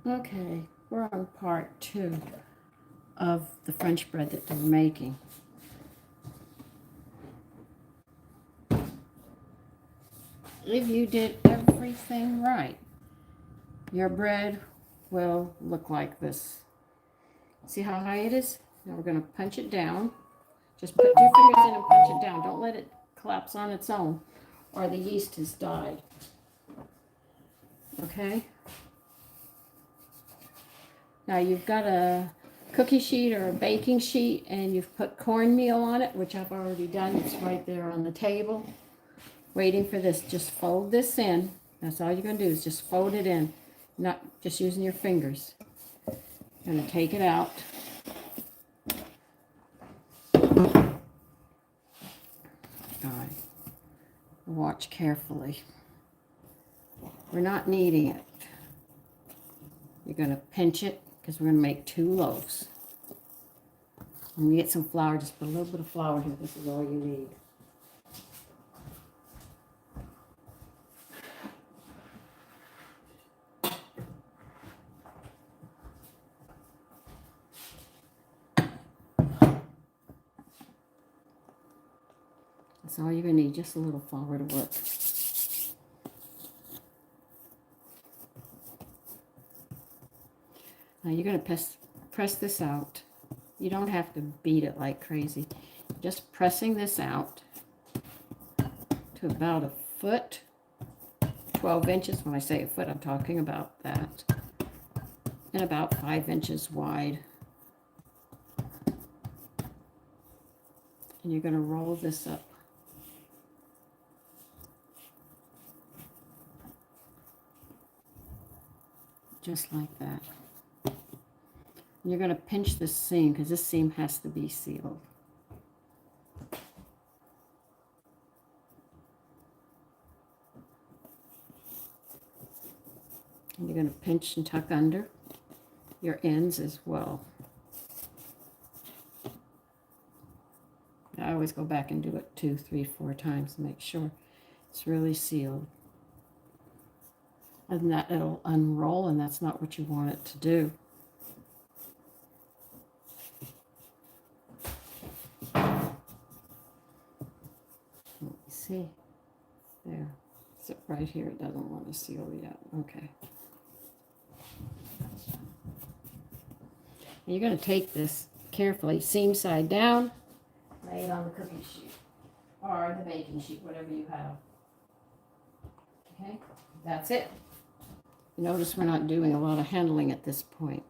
Okay, we're on part 2 of the French bread that we're making. If you did everything right, your bread will look like this. See how high it is? Now we're going to punch it down. Just put 2 fingers in and punch it down. Don't let it collapse on its own or the yeast has died. Okay? Now you've got a cookie sheet or a baking sheet and you've put cornmeal on it, which I've already done. It's right there on the table. Waiting for this. Just fold this in. That's all you're going to do is just fold it in. Not just using your fingers. You're going to take it out. All right. Watch carefully. We're not kneading it. You're going to pinch it because we're going to make 2 loaves. When you get some flour, just put a little bit of flour here. This is all you need. That's all you're going to need, just a little flour to work. Now you're going to press this out. You don't have to beat it like crazy. Just pressing this out to about a foot, 12 inches. When I say a foot, I'm talking about that. And about 5 inches wide. And you're going to roll this up. Just like that. You're going to pinch this seam because this seam has to be sealed. And you're going to pinch and tuck under your ends as well. I always go back and do it 2, 3, 4 times to make sure it's really sealed. Other than that, it'll unroll, and that's not what you want it to do. Let me see. There. Sit right here. It doesn't want to seal yet. Okay. And you're going to take this carefully, seam side down, lay it on the cookie sheet or the baking sheet, whatever you have. Okay, that's it. You notice we're not doing a lot of handling at this point.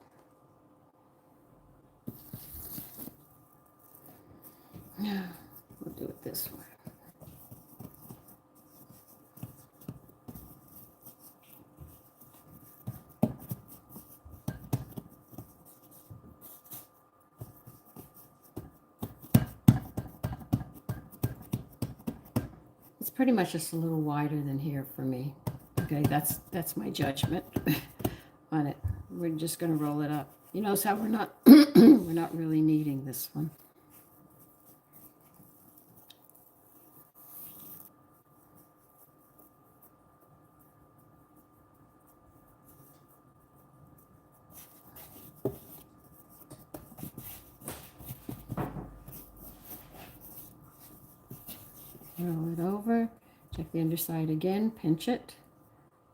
We'll do it this way. It's pretty much just a little wider than here for me. Okay, that's my judgment on it. We're just going to roll it up. You notice how we're not we're not really kneading this one. Roll it over. Check the underside again. Pinch it.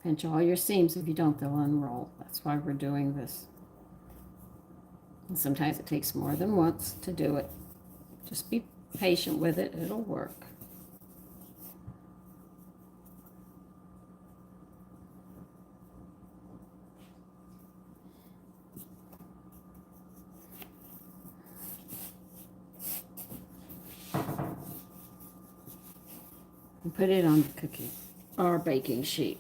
Pinch all your seams. If you don't, they'll unroll. That's why we're doing this. And sometimes it takes more than once to do it. Just be patient with it. It'll work. And put it on the cookie or baking sheet.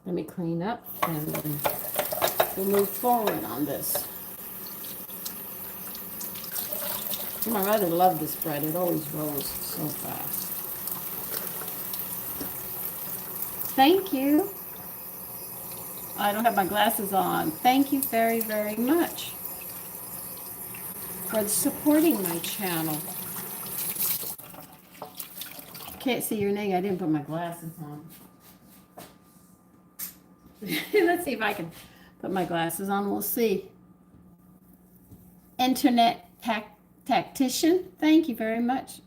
Let me clean up and then we'll move forward on this. My mother loved this bread. It always rolls so fast. Thank you. I don't have my glasses on. Thank you very, very much for supporting my channel. Can't see your name. I didn't put my glasses on. Let's see if I can put my glasses on. We'll see. Internet tactician. Thank you very much.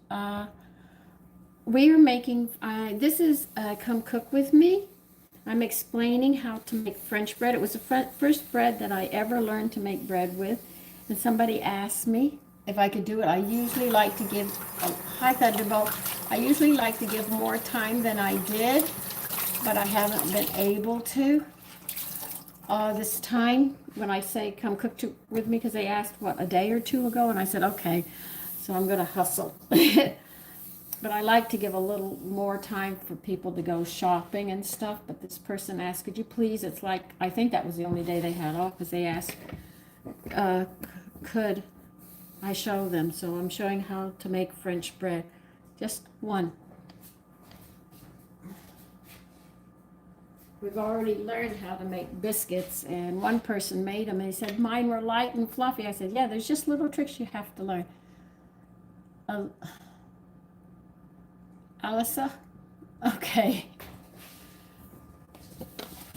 We are making, this is Come Cook With Me. I'm explaining how to make French bread. It was the first bread that I ever learned to make bread with. And somebody asked me if I could do it. I usually like to give, hi Thunderbolt, I usually like to give more time than I did, but I haven't been able to this time when I say come cook with me, because they asked, what, a day or two ago, and I said, okay, so I'm going to hustle. But I like to give a little more time for people to go shopping and stuff. But this person asked, could you please, it's like, I think that was the only day they had off, because they asked, could I show them? So I'm showing how to make French bread. Just one. We've already learned how to make biscuits, and one person made them, and he said, mine were light and fluffy. I said, yeah, there's just little tricks you have to learn. Alyssa? Okay.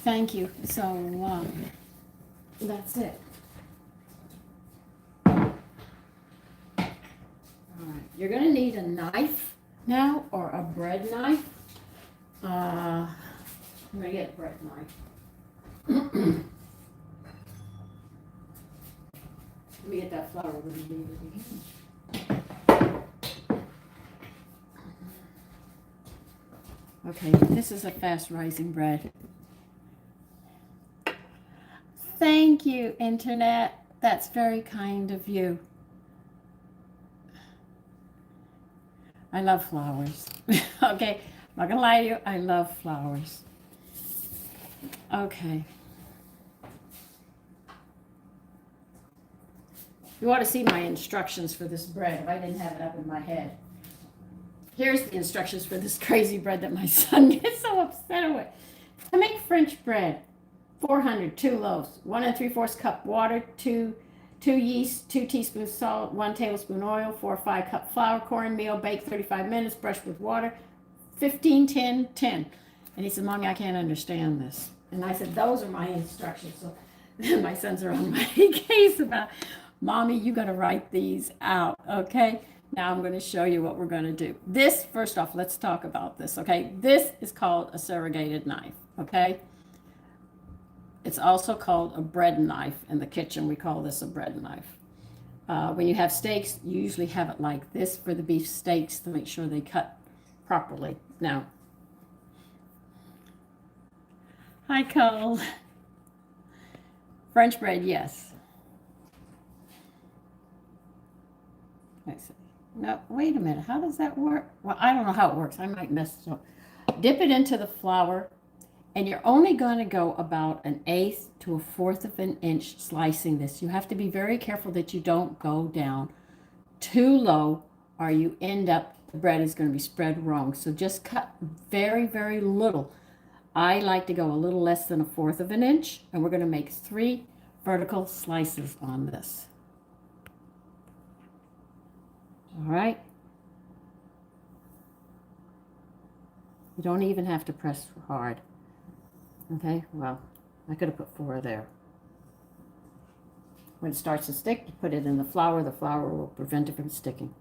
Thank you. So, that's it. All right. You're going to need a knife now, or a bread knife. I'm going to get a bread knife. Let me get that flour. We're going to leave it again. Okay, this is a fast rising bread. Thank you, Internet. That's very kind of you. I love flowers. Okay, I'm not gonna lie to you, I love flowers. Okay. You want to see my instructions for this bread if I didn't have it up in my head. Here's the instructions for this crazy bread that my son gets so upset with. To make French bread, 400, 2 loaves, 1 3/4 cup water, 2 yeast, 2 teaspoons salt, 1 tablespoon oil, 4 or 5 cup flour, cornmeal, bake 35 minutes, brush with water, 15, 10, 10. And he said, Mommy, I can't understand this. And I said, those are my instructions. So my sons are on my case about, Mommy, you got to write these out, okay? Now I'm going to show you what we're going to do. This, first off, let's talk about this, okay? This is called a serrated knife, okay? It's also called a bread knife. In the kitchen, we call this a bread knife. When you have steaks, you usually have it like this for the beef steaks to make sure they cut properly. Now, hi, Cole. French bread, yes. I see. No, wait a minute. How does that work? Well, I don't know how it works. I might mess it up. Dip it into the flour, and you're only going to go about 1/8 to 1/4 of an inch slicing this. You have to be very careful that you don't go down too low, or you end up, the bread is going to be spread wrong. So just cut very, very little. I like to go a little less than 1/4 of an inch, and we're going to make 3 vertical slices on this. All right. You don't even have to press hard. Okay, well, I could have put 4 there. When it starts to stick, you put it in the flour. The flour will prevent it from sticking.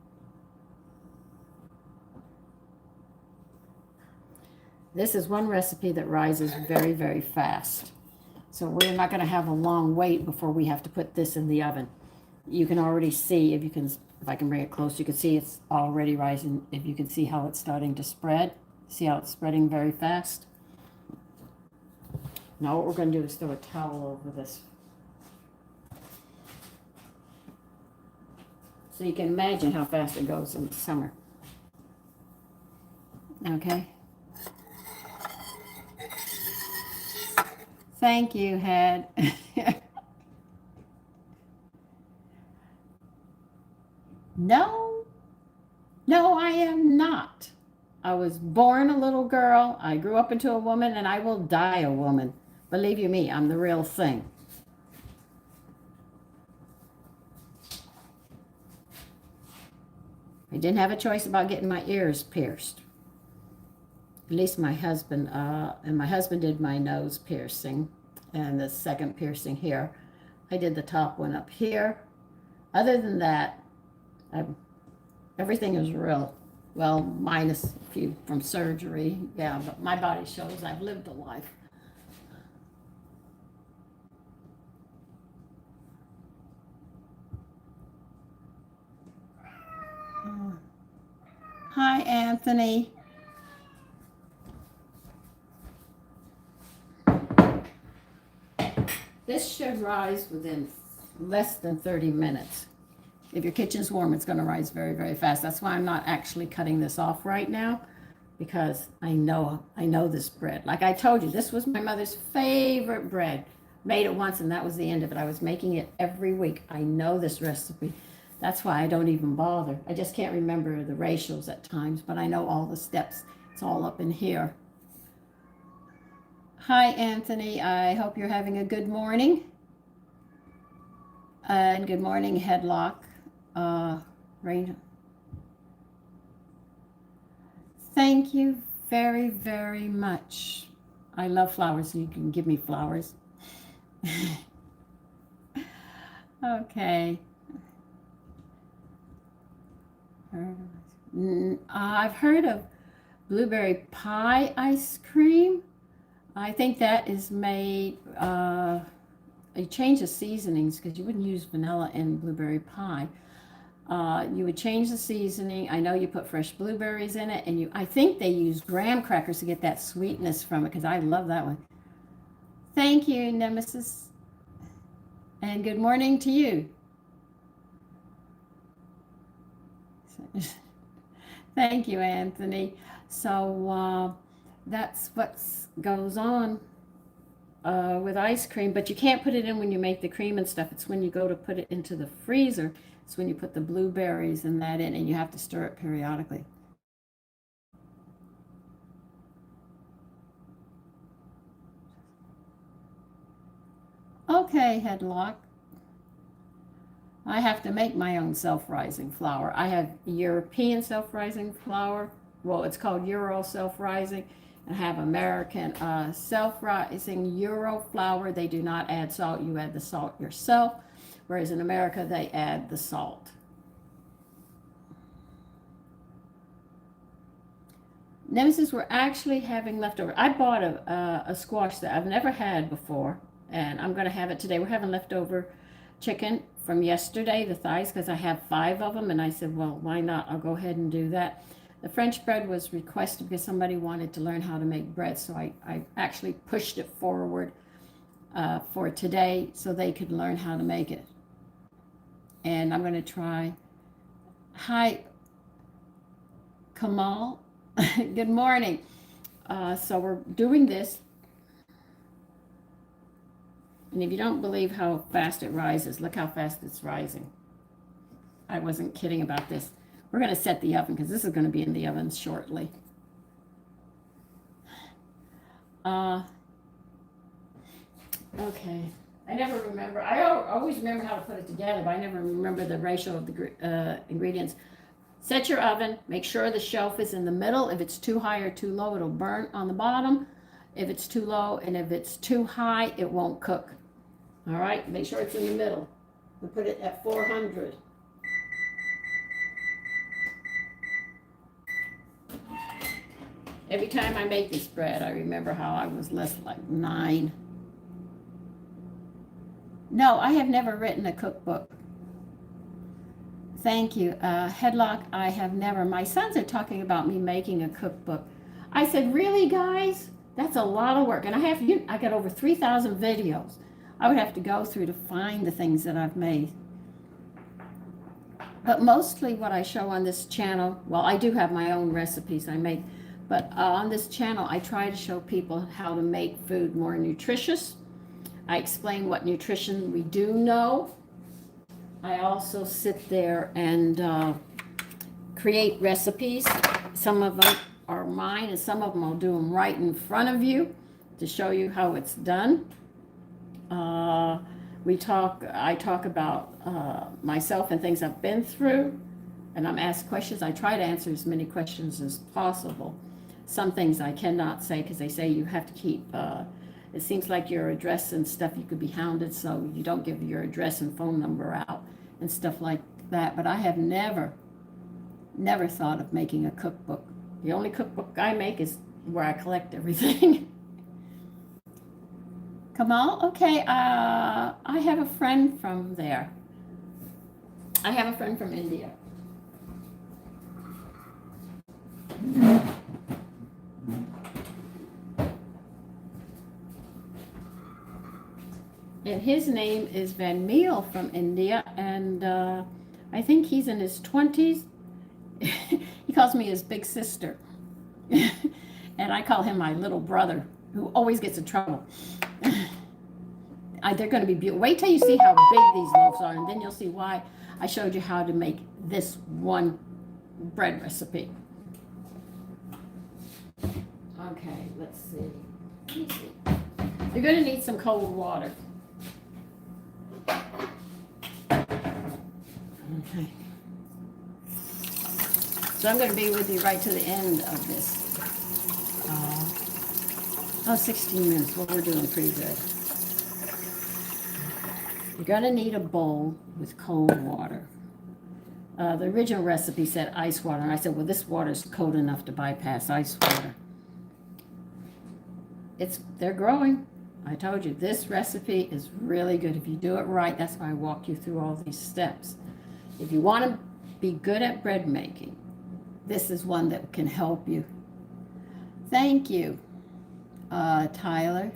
This is one recipe that rises very, very fast. So we're not going to have a long wait before we have to put this in the oven. You can already see, if I can bring it close, you can see it's already rising. If you can see how it's starting to spread. See how it's spreading very fast? Now what we're going to do is throw a towel over this. So you can imagine how fast it goes in the summer. Okay. Thank you, Head. No, I am not. I was born a little girl. I grew up into a woman, and I will die a woman. Believe you me, I'm the real thing. I didn't have a choice about getting my ears pierced. At least my husband, and my husband did my nose piercing and the second piercing here. I did the top one up here. Other than that, everything is real. Well, minus a few from surgery. Yeah, but my body shows I've lived a life. Hi, Anthony. This should rise within less than 30 minutes. If your kitchen's warm, it's going to rise very, very fast. That's why I'm not actually cutting this off right now, because I know this bread. Like I told you, this was my mother's favorite bread. Made it once and that was the end of it. I was making it every week. I know this recipe. That's why I don't even bother. I just can't remember the ratios at times, but I know all the steps. It's all up in here. Hi, Anthony. I hope you're having a good morning. And good morning, Headlock. Rain. Thank you very, very much. I love flowers, so you can give me flowers. Okay. I've heard of blueberry pie ice cream. I think that is made, you change the seasonings because you wouldn't use vanilla in blueberry pie. You would change the seasoning. I know you put fresh blueberries in it, and I think they use graham crackers to get that sweetness from it, because I love that one. Thank you, Nemesis. And good morning to you. Thank you, Anthony. So that's what goes on with ice cream, but you can't put it in when you make the cream and stuff. It's when you go to put it into the freezer. It's when you put the blueberries and that in, and you have to stir it periodically. Okay, Headlock. I have to make my own self-rising flour. I have European self-rising flour. Well, it's called Euro self-rising. And I have American self-rising Euro flour. They do not add salt. You add the salt yourself. Whereas in America, they add the salt. Nemesis, we're actually having leftover. I bought a squash that I've never had before, and I'm going to have it today. We're having leftover chicken from yesterday, the thighs, because I have 5 of them, and I said, well, why not? I'll go ahead and do that. The French bread was requested because somebody wanted to learn how to make bread, so I actually pushed it forward for today so they could learn how to make it. And I'm going to try. Hi, Kamal. Good morning. So we're doing this. And if you don't believe how fast it rises, look how fast it's rising. I wasn't kidding about this. We're going to set the oven because this is going to be in the oven shortly. Okay. I never remember. I always remember how to put it together, but I never remember the ratio of the ingredients. Set your oven. Make sure the shelf is in the middle. If it's too high or too low, it'll burn on the bottom. If it's too low and if it's too high, it won't cook. All right? Make sure it's in the middle. We put it at 400. Every time I make this bread, I remember how I was less like 9. No, I have never written a cookbook. Thank you. Headlock, I have never. My sons are talking about me making a cookbook. I said, really, guys? That's a lot of work. And I got over 3,000 videos. I would have to go through to find the things that I've made. But mostly what I show on this channel, well, I do have my own recipes I make, but on this channel, I try to show people how to make food more nutritious. I explain what nutrition we do know. I also sit there and create recipes. Some of them are mine, and some of them I'll do them right in front of you to show you how it's done. I talk about myself and things I've been through, and I'm asked questions. I try to answer as many questions as possible. Some things I cannot say because they say you have to keep, it seems like your address and stuff, you could be hounded, so you don't give your address and phone number out and stuff like that. But I have never thought of making a cookbook. The only cookbook I make is where I collect everything. Kamal, okay, I have a friend from there. I have a friend from India. And his name is Van Meel from India, and I think he's in his 20s. He calls me his big sister. And I call him my little brother, who always gets in trouble. They're going to be beautiful. Wait till you see how big these loaves are, and then you'll see why I showed you how to make this one bread recipe. Okay, let's see. Let me see. You're going to need some cold water. Okay. So I'm going to be with you right to the end of this. 16 minutes. Well, we're doing pretty good. You're going to need a bowl with cold water. The original recipe said ice water, and I said, well, this water is cold enough to bypass ice water. They're growing. I told you, this recipe is really good. If you do it right, that's why I walk you through all these steps. If you want to be good at bread making, this is one that can help you. Thank you, Tyler.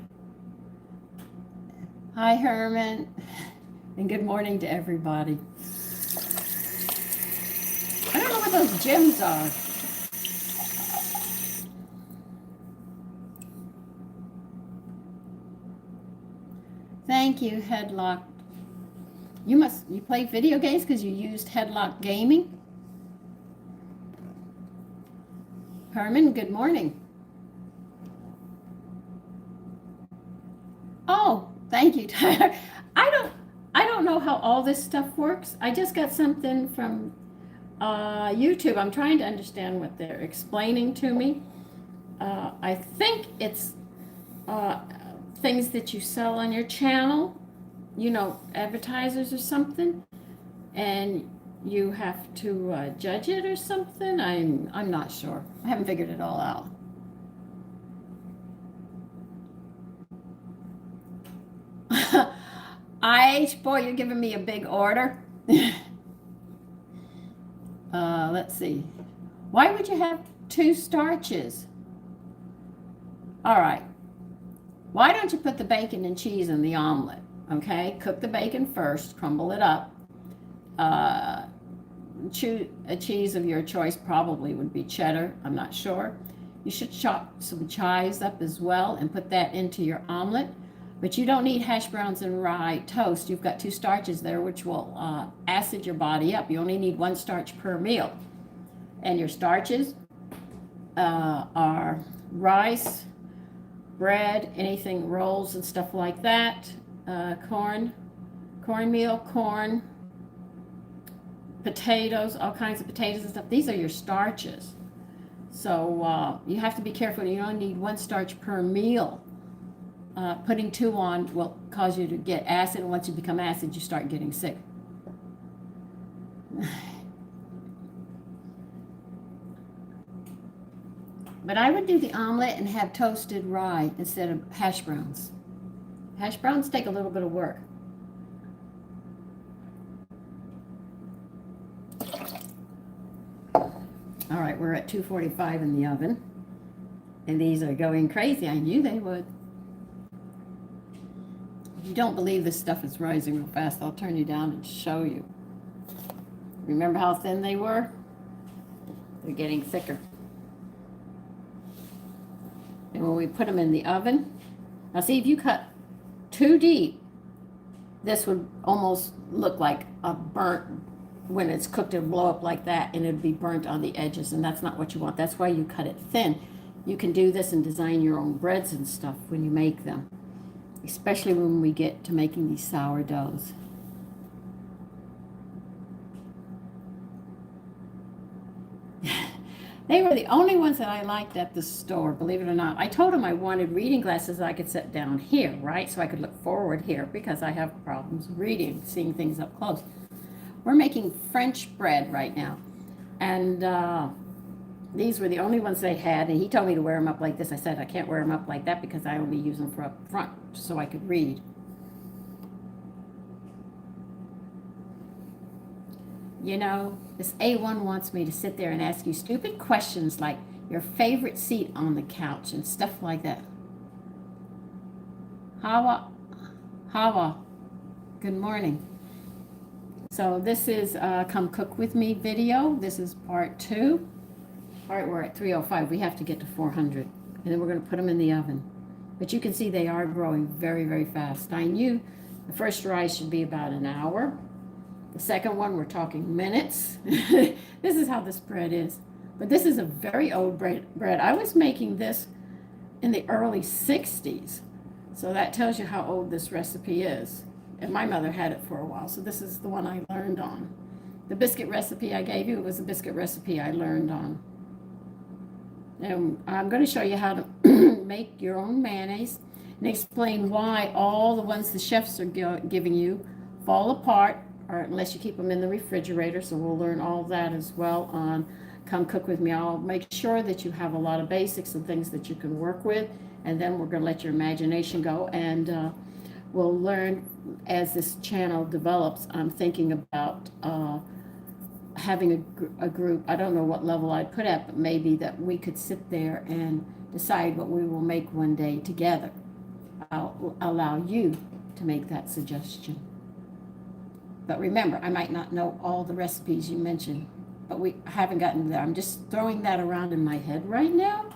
Hi, Herman. And good morning to everybody. I don't know what those gems are. Thank you, Headlock. You play video games because you used Headlock Gaming? Herman, good morning. Oh, thank you, Tyler. I don't know how all this stuff works. I just got something from YouTube. I'm trying to understand what they're explaining to me. I think it's things that you sell on your channel, advertisers or something, and you have to judge it or something. I'm not sure. I haven't figured it all out. Boy, you're giving me a big order. Let's see. Why would you have 2 starches? All right. Why don't you put the bacon and cheese in the omelet? Okay, cook the bacon first, crumble it up. Choose a cheese of your choice, probably would be cheddar, I'm not sure. You should chop some chives up as well and put that into your omelet. But you don't need hash browns and rye toast. You've got 2 starches there, which will acid your body up. You only need 1 starch per meal. And your starches are rice, bread, anything, rolls and stuff like that, cornmeal, corn, potatoes, all kinds of potatoes and stuff. These are your starches. So you have to be careful. You only need 1 starch per meal. Putting 2 on will cause you to get acid, and once you become acid, you start getting sick. But I would do the omelet and have toasted rye instead of hash browns. Hash browns take a little bit of work. All right, we're at 245 in the oven. And these are going crazy. I knew they would. If you don't believe this stuff is rising real fast, I'll turn you down and show you. Remember how thin they were? They're getting thicker. And when we put them in the oven, now see, if you cut too deep, this would almost look like a burnt, when it's cooked, it'll blow up like that, and it'd be burnt on the edges, and that's not what you want. That's why you cut it thin. You can do this and design your own breads and stuff when you make them, especially when we get to making these sourdoughs. They were the only ones that I liked at the store, believe it or not. I told them I wanted reading glasses that I could sit down here, right? So I could look forward here because I have problems reading, seeing things up close. We're making French bread right now. And these were the only ones they had. And he told me to wear them up like this. I said, I can't wear them up like that because I only use them for up front so I could read. You know, this A1 wants me to sit there and ask you stupid questions like your favorite seat on the couch and stuff like that. Hawa, good morning. So this is Come Cook With Me video. This is part 2. All right, we're at 305. We have to get to 400. And then we're going to put them in the oven. But you can see they are growing very, very fast. I knew the first rise should be about an hour. The second one, we're talking minutes. This is how this bread is. But this is a very old bread. I was making this in the early 60s. So that tells you how old this recipe is. And my mother had it for a while. So this is the one I learned on. The biscuit recipe I gave you was a biscuit recipe I learned on. And I'm going to show you how to make your own mayonnaise and explain why all the ones the chefs are giving you fall apart, or unless you keep them in the refrigerator. So we'll learn all that as well on Come Cook With Me. I'll make sure that you have a lot of basics and things that you can work with, and then we're going to let your imagination go, and we'll learn as this channel develops. I'm thinking about having a group. I don't know what level I'd put at, but maybe that we could sit there and decide what we will make one day together. I'll allow you to make that suggestion. But remember, I might not know all the recipes you mentioned, but we haven't gotten there. I'm just throwing that around in my head right now.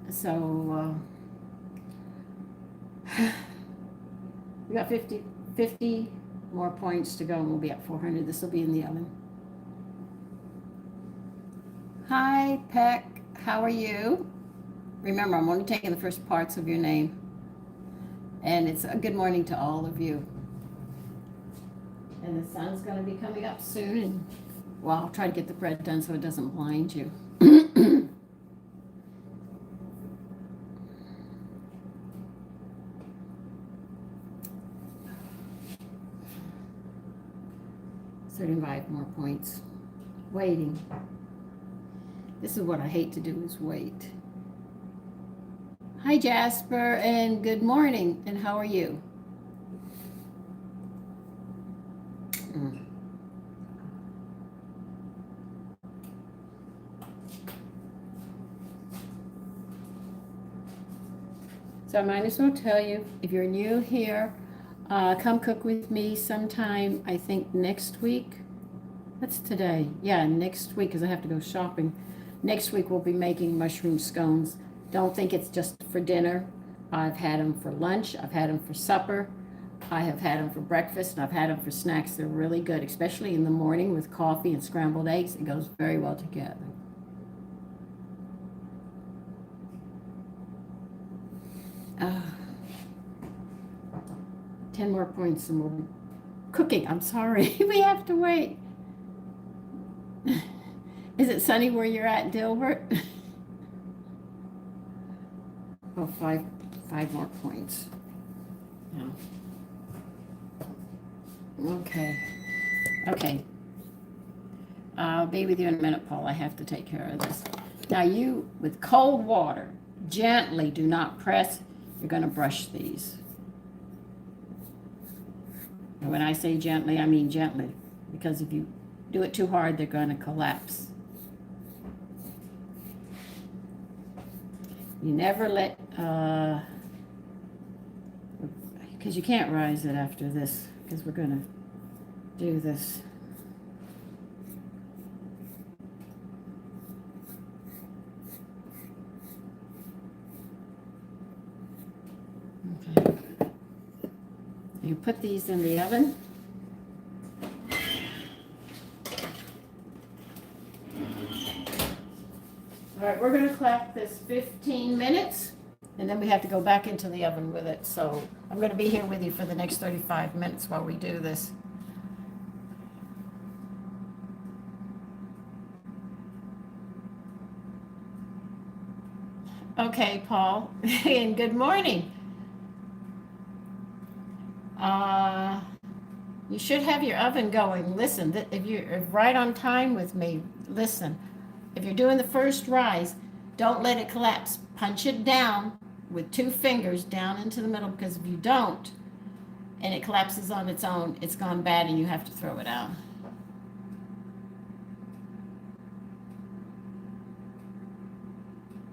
So we got 50 more points to go, and we'll be at 400. This will be in the oven. Hi, Peck. How are you? Remember, I'm only taking the first parts of your name. And it's a good morning to all of you. And the sun's going to be coming up soon. And, well, I'll try to get the bread done so it doesn't blind you. $35 more points. Waiting. This is what I hate to do, is wait. Hi, Jasper, and good morning. And how are you? So I might as well tell you, if you're new here, come cook with me sometime, I think next week. What's today? Yeah, next week, because I have to go shopping. Next week we'll be making mushroom scones. Don't think it's just for dinner. I've had them for lunch. I've had them for supper. I have had them for breakfast, and I've had them for snacks. They're really good, especially in the morning with coffee and scrambled eggs. It goes very well together. Uh, 10 more points and we'll be cooking. I'm sorry. We have to wait. Is it sunny where you're at, Dilbert? Oh, five more points. No. Okay. I'll be with you in a minute, Paul. I have to take care of this. Now you, with cold water, gently, do not press. You're going to brush these. And when I say gently, I mean gently, because if you do it too hard, they're going to collapse. You never let, because you can't rise it after this, because we're going to do this. Okay. You put these in the oven. All right, we're going to clock this 15 minutes, and then we have to go back into the oven with it. So I'm going to be here with you for the next 35 minutes while we do this. Okay, Paul, and good morning. Uh, you should have your oven going. Listen, if you're right on time with me, listen. If you're doing the first rise, don't let it collapse. Punch it down with two fingers down into the middle, because if you don't, and it collapses on its own, it's gone bad and you have to throw it out.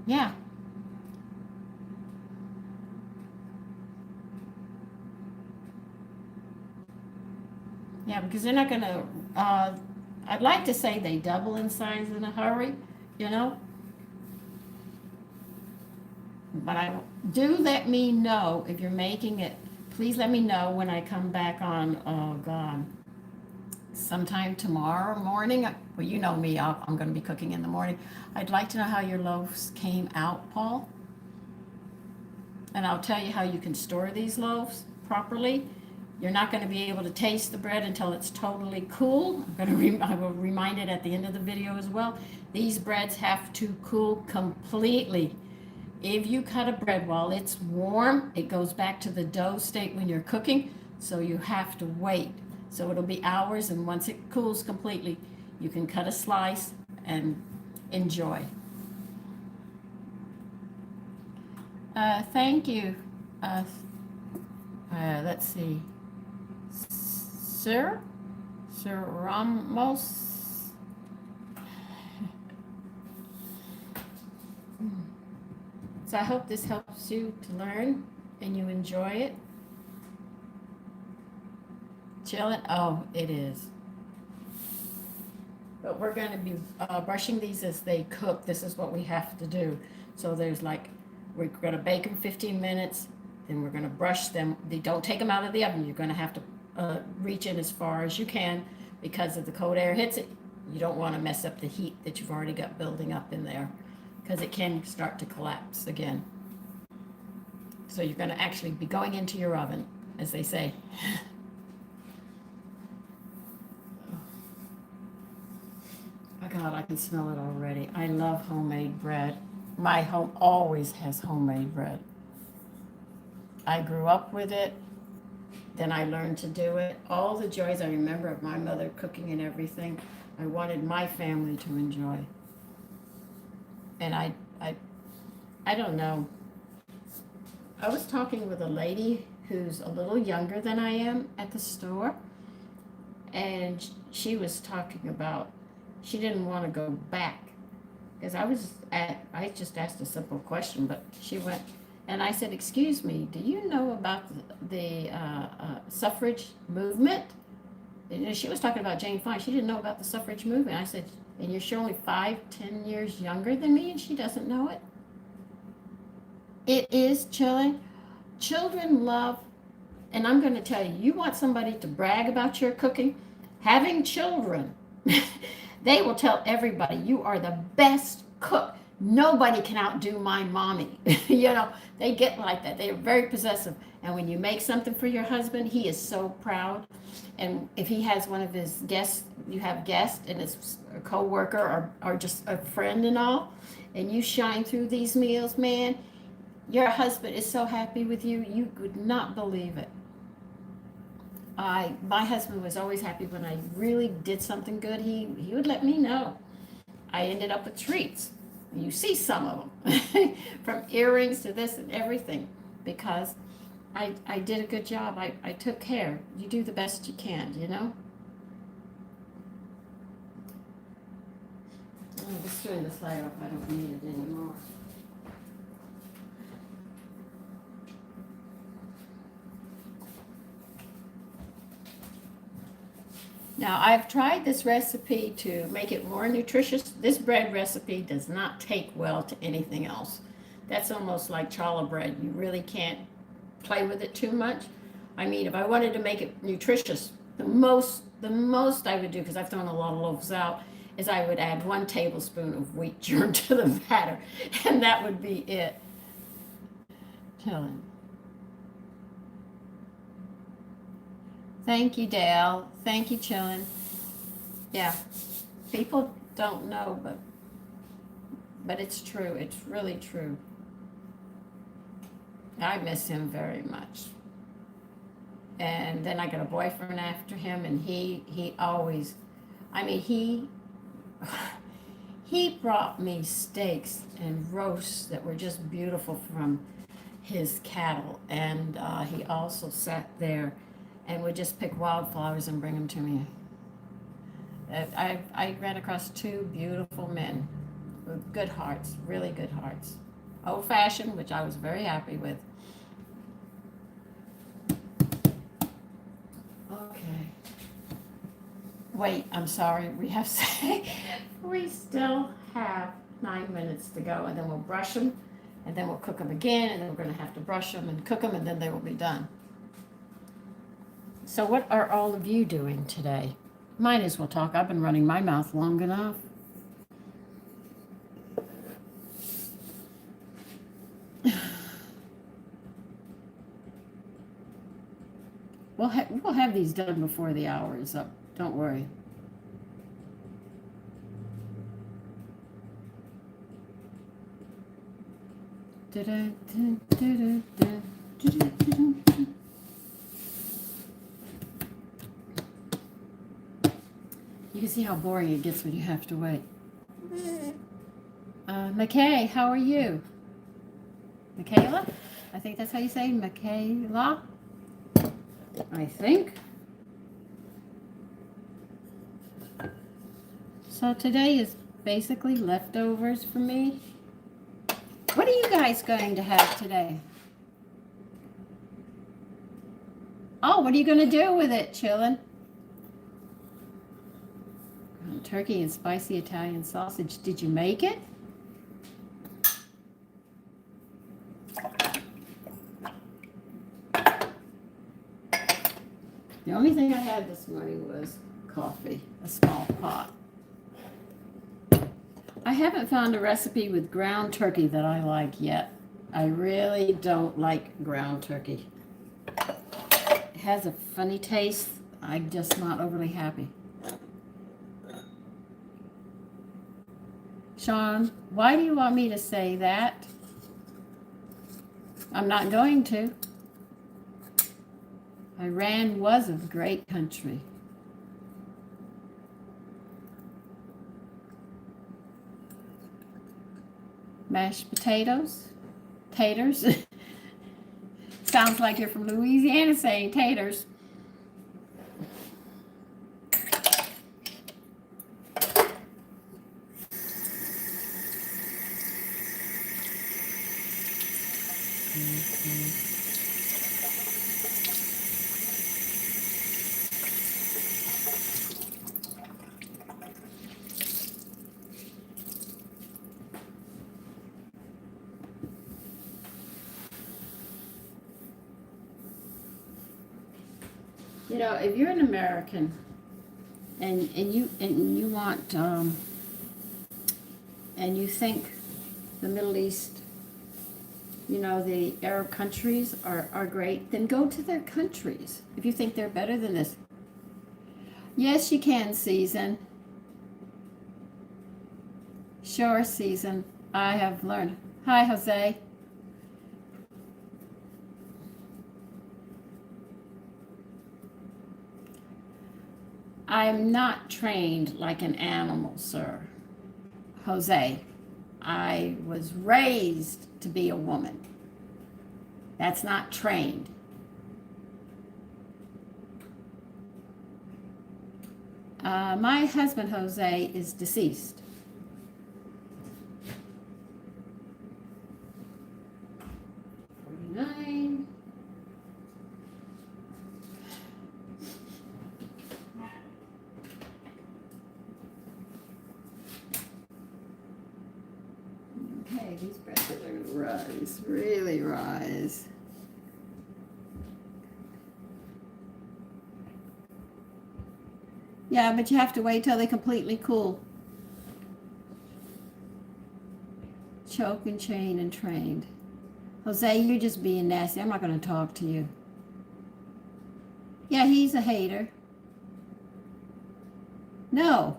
Yeah, yeah, because they're not gonna. Uh, I'd like to say they double in size in a hurry, you know. But I do let me know if you're making it. Please let me know when I come back on. Oh God, sometime tomorrow morning. Well, you know me. I'm going to be cooking in the morning. I'd like to know how your loaves came out, Paul, and I'll tell you how you can store these loaves properly. You're not going to be able to taste the bread until it's totally cool. I will remind it at the end of the video as well. These breads have to cool completely. If you cut a bread while it's warm, it goes back to the dough state when you're cooking, so you have to wait. So it'll be hours, and once it cools completely, you can cut a slice and enjoy. Thank you. Uh, let's see. Sir? Sir Ramos? So I hope this helps you to learn and you enjoy it. Chilling? Oh, it is. But we're going to be brushing these as they cook. This is what we have to do. So there's like, we're going to bake them 15 minutes, then we're going to brush them. They don't take them out of the oven. You're going to have to reach in as far as you can, because if the cold air hits it, you don't want to mess up the heat that you've already got building up in there, because it can start to collapse again. So you're going to actually be going into your oven, as they say. Oh God, I can smell it already. I love homemade bread. My home always has homemade bread. I grew up with it. Then I learned to do it. All the joys I remember of my mother cooking and everything, I wanted my family to enjoy. And I don't know. I was talking with a lady who's a little younger than I am at the store, and she was talking about she didn't want to go back, because I just asked a simple question, but she went, and I said, "Excuse me, do you know about the suffrage movement?" And she was talking about Jane Fonda. She didn't know about the suffrage movement. I said, "And you're only 5, 10 years younger than me, and she doesn't know it?" It is chilling. Children love, and I'm going to tell you, you want somebody to brag about your cooking? Having children, they will tell everybody you are the best cook. Nobody can outdo my mommy. You know, they get like that. They are very possessive. And when you make something for your husband, he is so proud. And if he has one of his guests, you have guests, and it's a co-worker or just a friend and all, and you shine through these meals, man, your husband is so happy with you, you could not believe it. My husband was always happy when I really did something good. He would let me know. I ended up with treats. You see some of them, from earrings to this and everything, because I did a good job. I took care. You do the best you can, you know? I'm just turn this light off. I don't need it anymore. Now, I've tried this recipe to make it more nutritious. This bread recipe does not take well to anything else. That's almost like challah bread. You really can't play with it too much. I mean, if I wanted to make it nutritious, the most I would do, because I've thrown a lot of loaves out, is I would add 1 tablespoon of wheat germ to the batter, and that would be it. Chillin'. Thank you, Dale. Thank you, Chillin'. Yeah, people don't know, but it's true. It's really true. I miss him very much. And then I got a boyfriend after him, and he always, I mean, he brought me steaks and roasts that were just beautiful from his cattle, and he also sat there and would just pick wildflowers and bring them to me. I ran across two beautiful men with good hearts, really good hearts. Old fashioned, which I was very happy with. Okay. Wait, I'm sorry. We still have 9 minutes to go, and then we'll brush them, and then we'll cook them again, and then we're going to have to brush them and cook them, and then they will be done. So what are all of you doing today? Might as well talk. I've been running my mouth long enough. We'll have these done before the hour is up. Don't worry. You can see how boring it gets when you have to wait. McKay, how are you? Michaela? I think that's how you say Michaela. I think. So today is basically leftovers for me. What are you guys going to have today? Oh, what are you going to do with it, chillin'? Turkey and spicy Italian sausage. Did you make it? The only thing I had this morning was coffee, a small pot. I haven't found a recipe with ground turkey that I like yet. I really don't like ground turkey. It has a funny taste. I'm just not overly happy. Sean, why do you want me to say that? I'm not going to. Iran was a great country. Mashed potatoes? Taters? Sounds like you're from Louisiana saying taters. You know, if you're an American and you want and you think the Middle East, you know, the Arab countries are great, then go to their countries if you think they're better than this. Yes, you can, Season. Sure, Season. I have learned. Hi, Jose. I'm not trained like an animal, sir. Jose, I was raised to be a woman. That's not trained. My husband, Jose, is deceased. Okay, these breads are going to rise, really rise. Yeah, but you have to wait till they completely cool. Choke and chain and trained. Jose, you're just being nasty. I'm not going to talk to you. Yeah, he's a hater. No.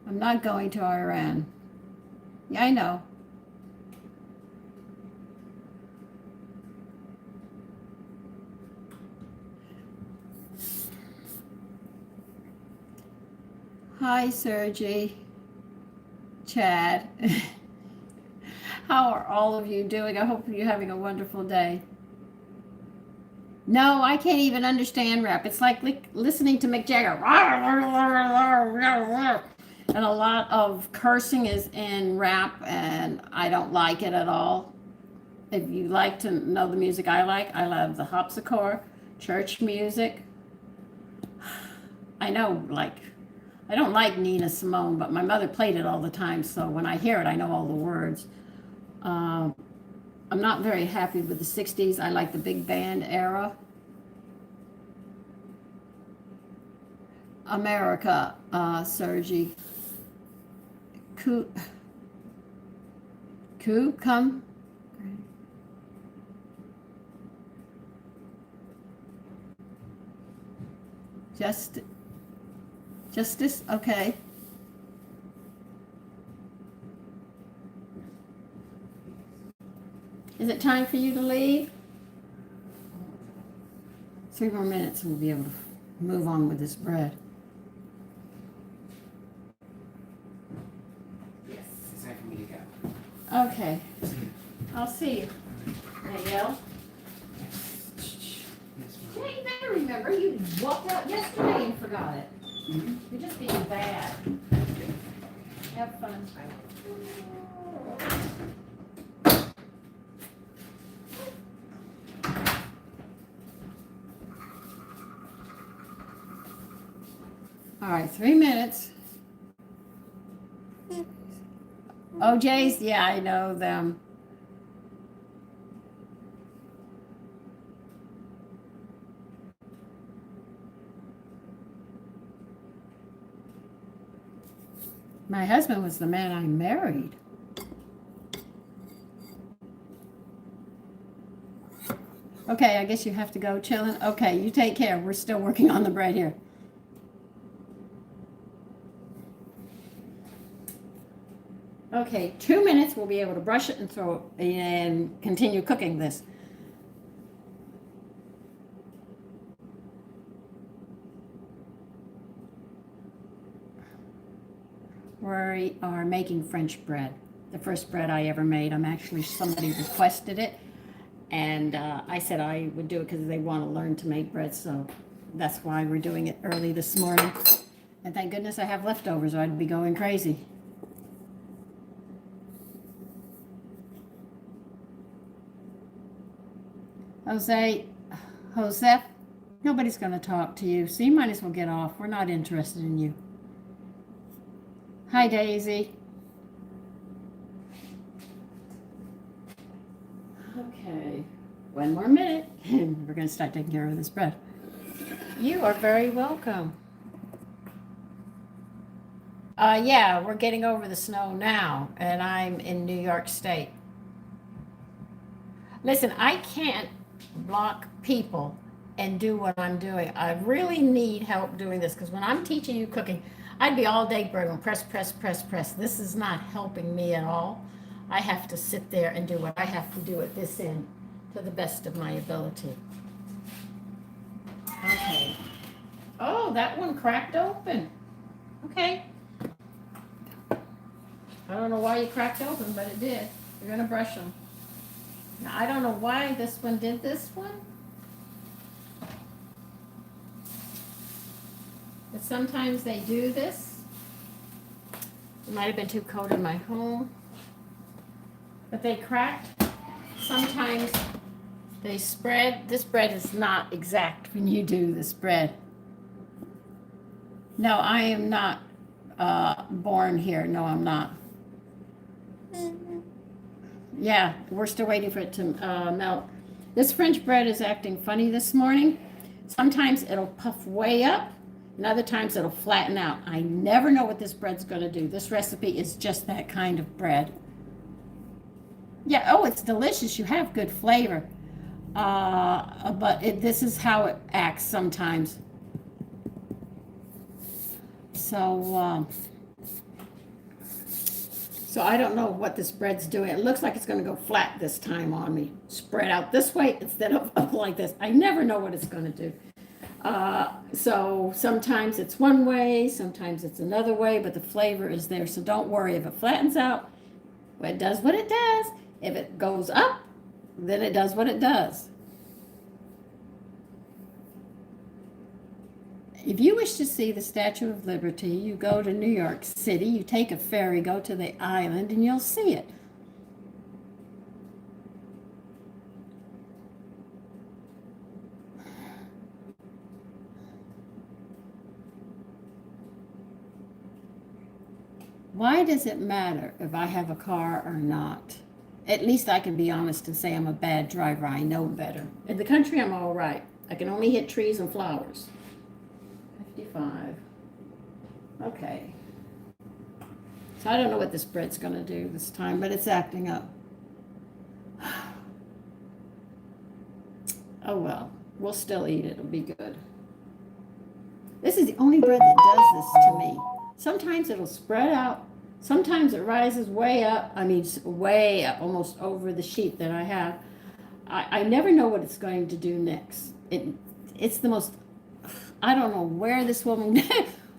I'm not going to Iran. Yeah, I know. Hi, Sergi, Chad. How are all of you doing? I hope you're having a wonderful day. No, I can't even understand rap. It's like listening to Mick Jagger. And a lot of cursing is in rap, and I don't like it at all. If you like to know the music I love the harpsichord, church music. I know, like, I don't like Nina Simone, but my mother played it all the time, so when I hear it, I know all the words. Uh, I'm not very happy with the 60s. I like the big band era. America, Sergi. Come. Just, Justice, okay. Is it time for you to leave? 3 more minutes and we'll be able to move on with this bread. Yes, it's time for me to go. Okay. I'll see you. Danielle? Yeah, you better remember, you walked out yesterday and forgot it. You're just being bad. Have fun. All right, 3 minutes. OJ's, yeah, I know them. My husband was the man I married. Okay, I guess you have to go chilling. Okay, you take care. We're still working on the bread here. Okay, 2 minutes. We'll be able to brush it and throw it and continue cooking this. We are making French bread. The first bread I ever made. Somebody requested it, and I said I would do it because they want to learn to make bread, so that's why we're doing it early this morning. And thank goodness I have leftovers, or I'd be going crazy. Joseph, nobody's going to talk to you, so you might as well get off. We're not interested in you. Hi, Daisy. Okay, 1 more minute, and we're going to start taking care of this bread. You are very welcome. Yeah, we're getting over the snow now, and I'm in New York State. Listen, I can't block people and do what I'm doing. I really need help doing this because when I'm teaching you cooking, I'd be all day going press, press, press, press. This is not helping me at all. I have to sit there and do what I have to do at this end to the best of my ability. Okay. Oh, that one cracked open. Okay. I don't know why you cracked open, but it did. You're going to brush them. Now, I don't know why this one did this one. But sometimes they do this. It might have been too cold in my home. But they cracked. Sometimes they spread. This bread is not exact when you do this bread. No, I am not born here. No, I'm not. Yeah, we're still waiting for it to melt. This French bread is acting funny this morning. Sometimes it'll puff way up, and other times it'll flatten out. I never know what this bread's going to do. This recipe is just that kind of bread. Yeah, oh, it's delicious. You have good flavor. But this is how it acts sometimes. So I don't know what this bread's doing. It looks like it's going to go flat this time on me. Spread out this way instead of up like this. I never know what it's going to do. So sometimes it's one way, sometimes it's another way, but the flavor is there. So don't worry if it flattens out. It does what it does. If it goes up, then it does what it does. If you wish to see the Statue of Liberty, you go to New York City, you take a ferry, go to the island, and you'll see it. Why does it matter if I have a car or not? At least I can be honest and say I'm a bad driver. I know better. In the country, I'm all right. I can only hit trees and flowers. 55. Okay. So I don't know what this bread's going to do this time, but it's acting up. Oh well, we'll still eat it. It'll be good. This is the only bread that does this to me. Sometimes it'll spread out. Sometimes it rises way up. I mean, way up, almost over the sheet that I have. I never know what it's going to do next. It's the most, I don't know where this woman,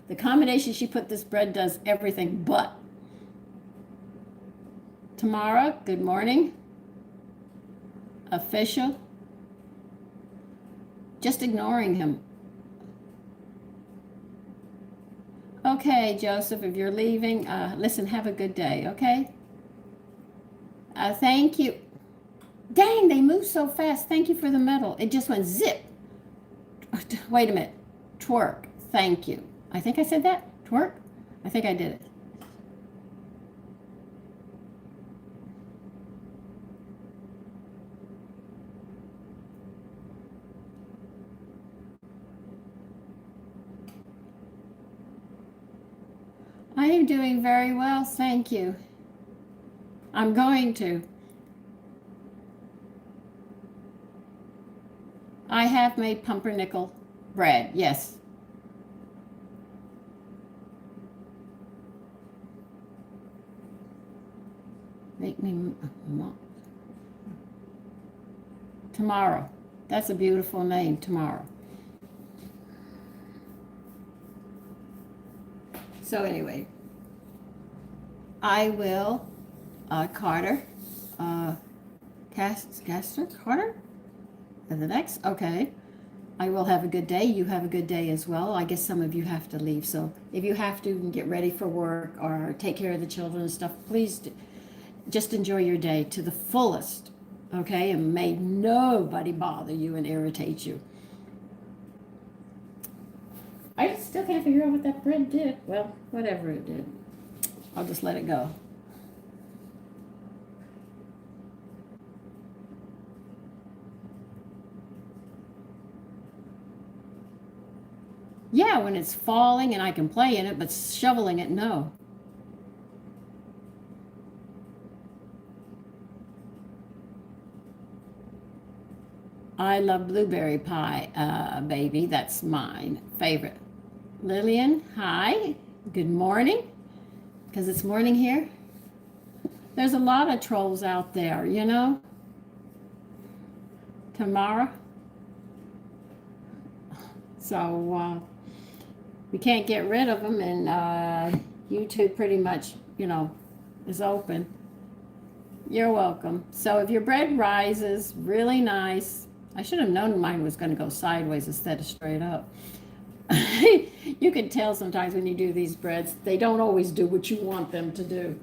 the combination she put this bread does everything but. Tamara, good morning. Official. Just ignoring him. Okay, Joseph, if you're leaving, listen, have a good day, okay? Thank you. Dang, they move so fast. Thank you for the medal. It just went zip. Wait a minute. Twerk. Thank you. I think I said that. Twerk? I think I did it. I am doing very well, thank you. I'm going to. I have made pumpernickel bread, yes. Make me tomorrow. That's a beautiful name, tomorrow. So anyway, I will, Carter, Caster, Carter? And the next, okay. I will have a good day. You have a good day as well. I guess some of you have to leave. So if you have to get ready for work or take care of the children and stuff, please just enjoy your day to the fullest, okay? And may nobody bother you and irritate you. I still can't figure out what that bread did. Well, whatever it did. I'll just let it go. Yeah, when it's falling and I can play in it, but shoveling it, no. I love blueberry pie, baby. That's mine favorite. Lillian, hi. Good morning. Because it's morning here. There's a lot of trolls out there, you know. Tamara. So we can't get rid of them, and YouTube pretty much, you know, is open. You're welcome. So if your bread rises really nice, I should have known mine was going to go sideways instead of straight up. You can tell sometimes when you do these breads, they don't always do what you want them to do.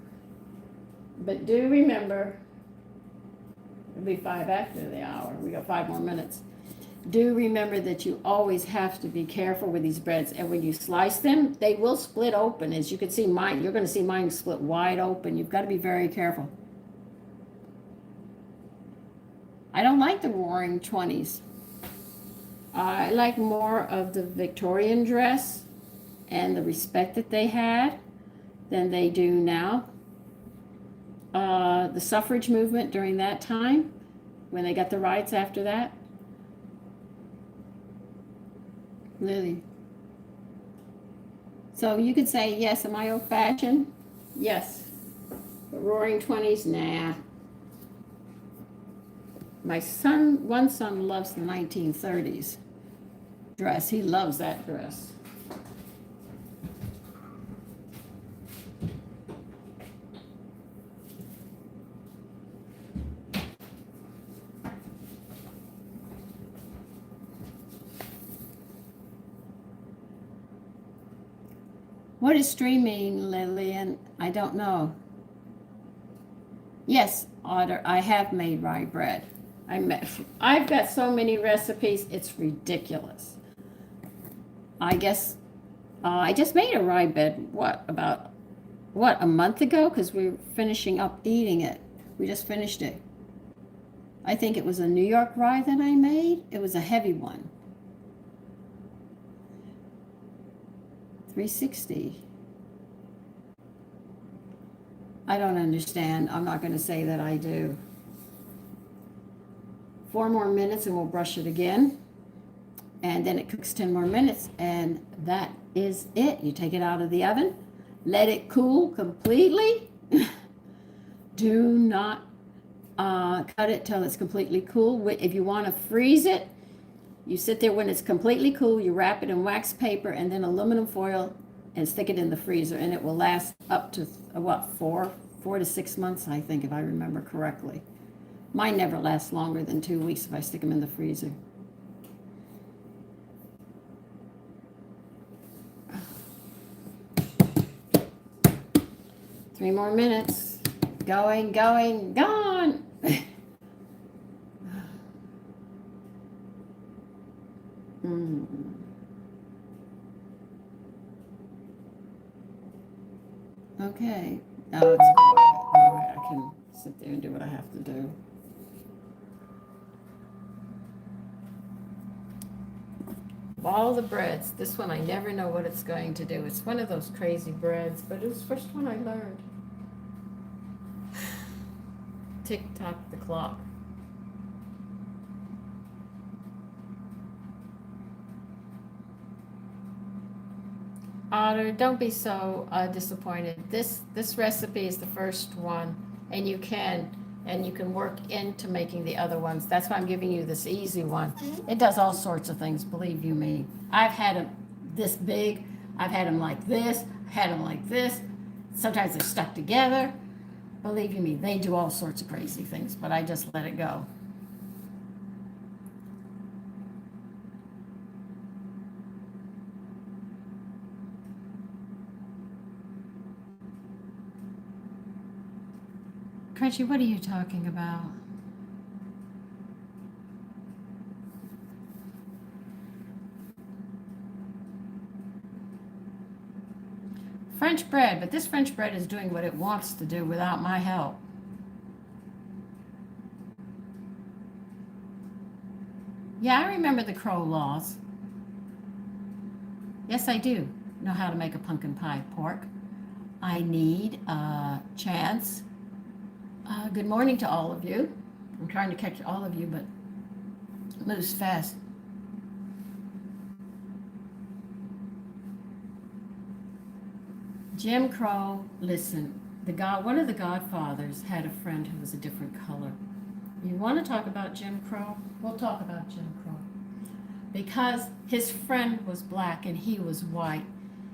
But do remember, it'll be 5 after the hour. We got 5 more minutes. Do remember that you always have to be careful with these breads. And when you slice them, they will split open. As you can see mine, you're going to see mine split wide open. You've got to be very careful. I don't like the Roaring 20s. I like more of the Victorian dress and the respect that they had than they do now. The suffrage movement during that time, when they got the rights after that. Lily. So you could say, yes, am I old-fashioned? Yes. But Roaring 20s, nah. My son, one son loves the 1930s. dress. He loves that dress. What is streaming, Lillian? I don't know. Yes, Otter, I have made rye bread. I've got so many recipes, it's ridiculous. I guess I just made a rye bread, a month ago? Because we were finishing up eating it. We just finished it. I think it was a New York rye that I made. It was a heavy one. 360. I don't understand. I'm not going to say that I do. 4 more minutes and we'll brush it again. And then it cooks 10 more minutes and that is it. You take it out of the oven, let it cool completely. Do not cut it till it's completely cool. If you want to freeze it, you sit there when it's completely cool, you wrap it in wax paper and then aluminum foil and stick it in the freezer, and it will last up to, 4 to 6 months, I think, if I remember correctly. Mine never lasts longer than 2 weeks if I stick them in the freezer. Three more minutes. Going, gone. Okay. Now it's quiet. All right, I can sit there and do what I have to do. Of all the breads, this one I never know what it's going to do. It's one of those crazy breads, but it was the first one I learned. Tick tock the clock. Otter, don't be so disappointed. This recipe is the first one, and you can work into making the other ones. That's why I'm giving you this easy one. It does all sorts of things, believe you me. I've had them this big. I've had them like this. Had them like this. Sometimes they're stuck together. Believe you me, they do all sorts of crazy things, but I just let it go. Crunchy, what are you talking about? French bread, but this French bread is doing what it wants to do without my help. Yeah, I remember the Crow laws. Yes, I do know how to make a pumpkin pie pork. I need a chance. Good morning to all of you. I'm trying to catch all of you, but it moves fast. Jim Crow, listen, one of the Godfathers had a friend who was a different color. You want to talk about Jim Crow? We'll talk about Jim Crow. Because his friend was black and he was white.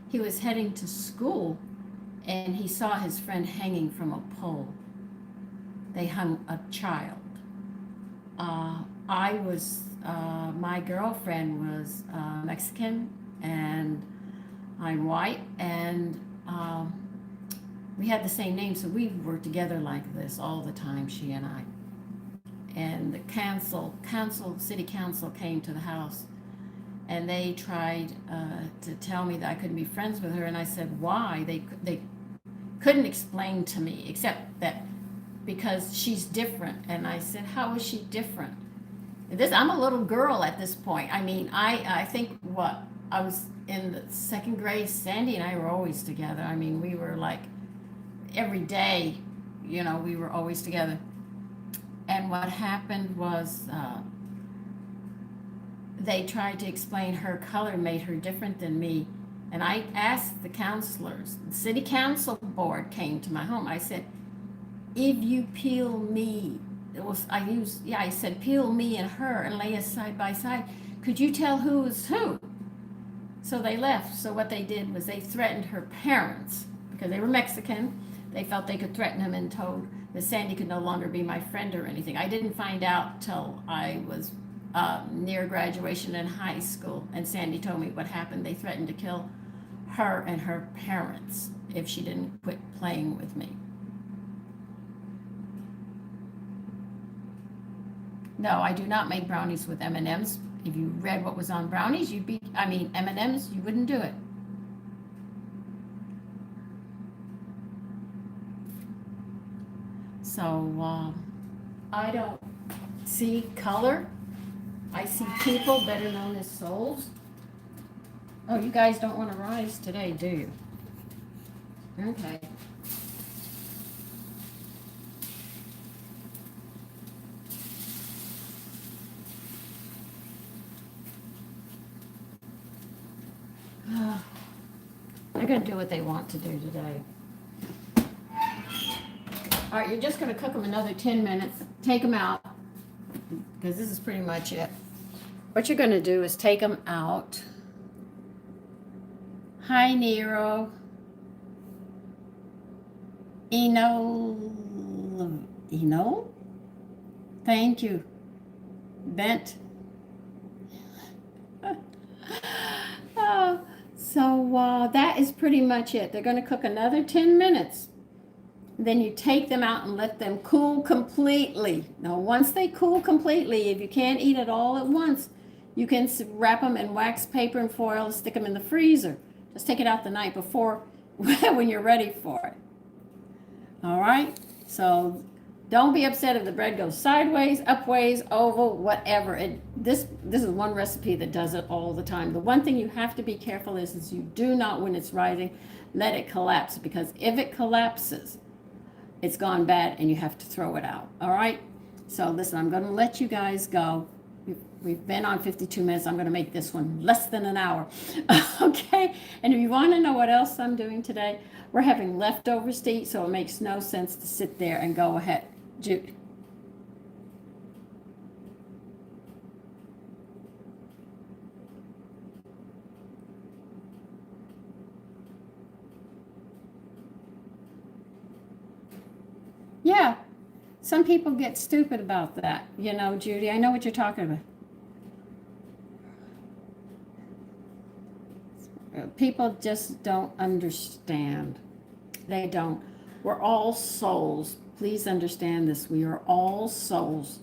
He was heading to school and he saw his friend hanging from a pole. They hung a child. My girlfriend was Mexican and I'm white, and we had the same name, so we were together like this all the time, she and I. And the city council came to the house, and they tried to tell me that I couldn't be friends with her, and I said, why? They couldn't explain to me, except that because she's different. And I said, how is she different? I'm a little girl at this point. I mean, I think I was in the second grade. Sandy and I were always together. I mean, we were like every day, we were always together. And what happened was they tried to explain her color made her different than me. And I asked the counselors, the city council board came to my home. I said, if you peel me, I said, peel me and her and lay us side by side. Could you tell who was who? So they left. So what they did was they threatened her parents because they were Mexican. They felt they could threaten him and told that Sandy could no longer be my friend or anything. I didn't find out till I was near graduation in high school, and Sandy told me what happened. They threatened to kill her and her parents if she didn't quit playing with me. No, I do not make brownies with M&Ms. If you read what was on brownies, M&Ms, you wouldn't do it. So I don't see color. I see people, better known as souls. Oh, you guys don't want to rise today, do you? Okay. They're going to do what they want to do today. All right, you're just going to cook them another 10 minutes. Take them out, because this is pretty much it. What you're going to do is take them out. Hi, Nero. Eno? Thank you. Bent. So that is pretty much it. They're going to cook another 10 minutes. Then you take them out and let them cool completely. Now, once they cool completely, if you can't eat it all at once, you can wrap them in wax paper and foil and stick them in the freezer. Just take it out the night before when you're ready for it. All right? So don't be upset if the bread goes sideways, upways, oval, whatever. This is one recipe that does it all the time. The one thing you have to be careful is you do not, when it's rising, let it collapse, because if it collapses, it's gone bad and you have to throw it out. All right? So listen, I'm going to let you guys go. We've been on 52 minutes. I'm going to make this one less than an hour. Okay? And if you want to know what else I'm doing today, we're having leftovers to eat, so it makes no sense to sit there and go ahead. Jude. Yeah, some people get stupid about that. You know, Judy, I know what you're talking about. People just don't understand. They don't. We're all souls. Please understand this. We are all souls.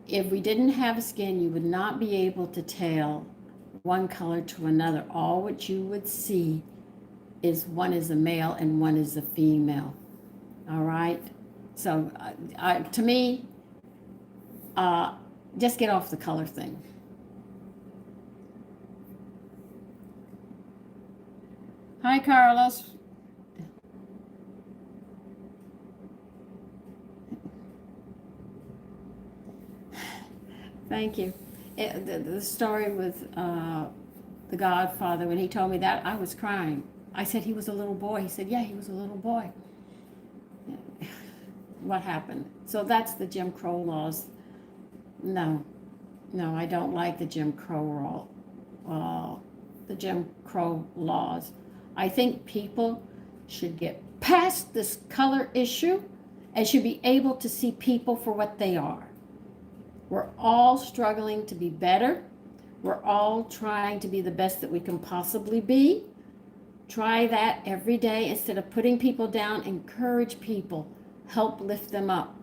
If we didn't have a skin, you would not be able to tell one color to another. All what you would see is one is a male and one is a female. All right? So to me, just get off the color thing. Hi, Carlos. Thank you. The story with the Godfather, when he told me that, I was crying. I said he was a little boy. He said, yeah, he was a little boy. What happened? So that's the Jim Crow laws. No, I don't like the Jim Crow laws. I think people should get past this color issue and should be able to see people for what they are. We're all struggling to be better. We're all trying to be the best that we can possibly be. Try that every day. Instead of putting people down, encourage people. Help lift them up.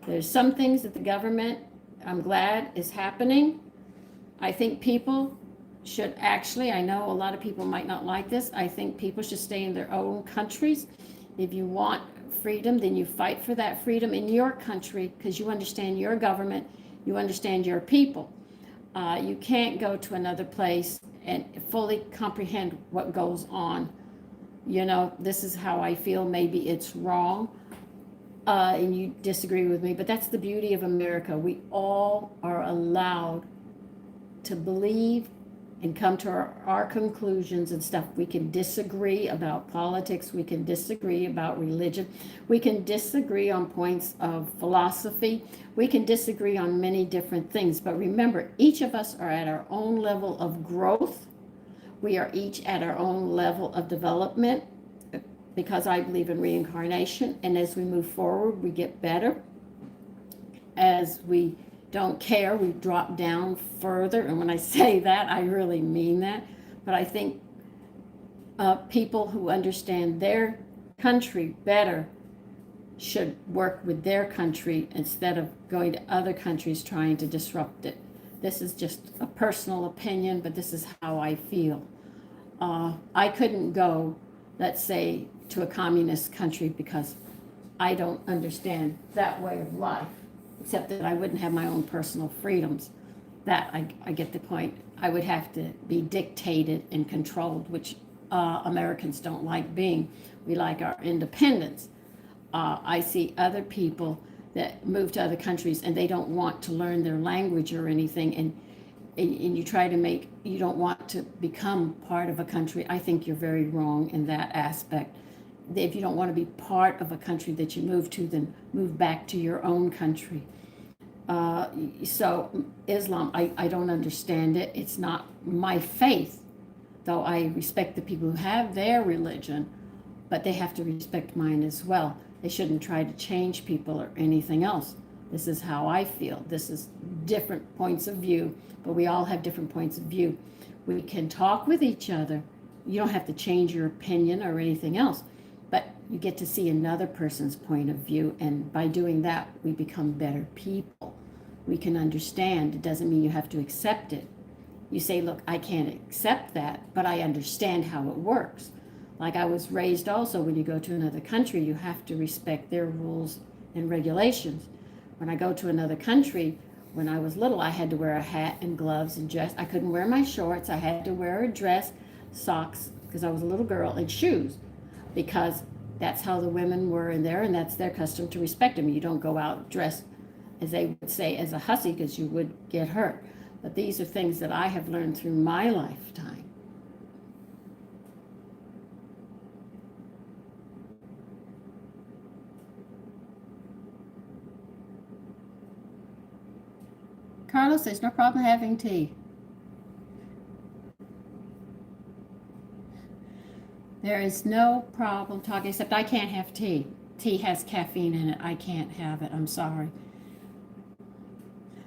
There's some things that the government, I'm glad, is happening. I think people should actually, I know a lot of people might not like this, I think people should stay in their own countries. If you want freedom, then you fight for that freedom in your country, because you understand your government, you understand your people. You can't go to another place and fully comprehend what goes on. You know, this is how I feel. Maybe it's wrong, and you disagree with me, but that's the beauty of America. We all are allowed to believe and come to our conclusions and stuff. We can disagree about politics. We can disagree about religion. We can disagree on points of philosophy. We can disagree on many different things. But remember, each of us are at our own level of growth. We are each at our own level of development, because I believe in reincarnation. And as we move forward, we get better. As we don't care, we drop down further. And when I say that, I really mean that. But I think people who understand their country better should work with their country instead of going to other countries trying to disrupt it. This is just a personal opinion, but this is how I feel. I couldn't go, let's say, to a communist country because I don't understand that way of life, except that I wouldn't have my own personal freedoms. That I get the point. I would have to be dictated and controlled, which Americans don't like being. We like our independence. I see other people that move to other countries and they don't want to learn their language or anything, and you try to make, you don't want to become part of a country. I think you're very wrong in that aspect. If you don't want to be part of a country that you move to, then move back to your own country. So Islam, I don't understand it. It's not my faith, though I respect the people who have their religion, but they have to respect mine as well. They shouldn't try to change people or anything else. This is how I feel. This is different points of view, but we all have different points of view. We can talk with each other. You don't have to change your opinion or anything else, but you get to see another person's point of view, and by doing that, we become better people. We can understand. It doesn't mean you have to accept it. You say, look, I can't accept that, but I understand how it works. Like I was raised also, when you go to another country, you have to respect their rules and regulations. When I go to another country, when I was little, I had to wear a hat and gloves and dress. I couldn't wear my shorts. I had to wear a dress, socks, because I was a little girl, and shoes, because that's how the women were in there, and that's their custom to respect them. You don't go out dressed, as they would say, as a hussy, because you would get hurt. But these are things that I have learned through my lifetime. Carlos, there's no problem having tea. There is no problem talking, except I can't have tea. Tea has caffeine in it. I can't have it. I'm sorry.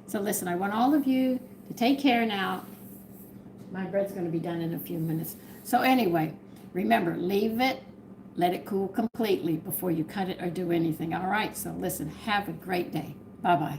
So listen, I want all of you to take care now. My bread's going to be done in a few minutes. So anyway, remember, leave it, let it cool completely before you cut it or do anything. All right, so listen, have a great day. Bye-bye.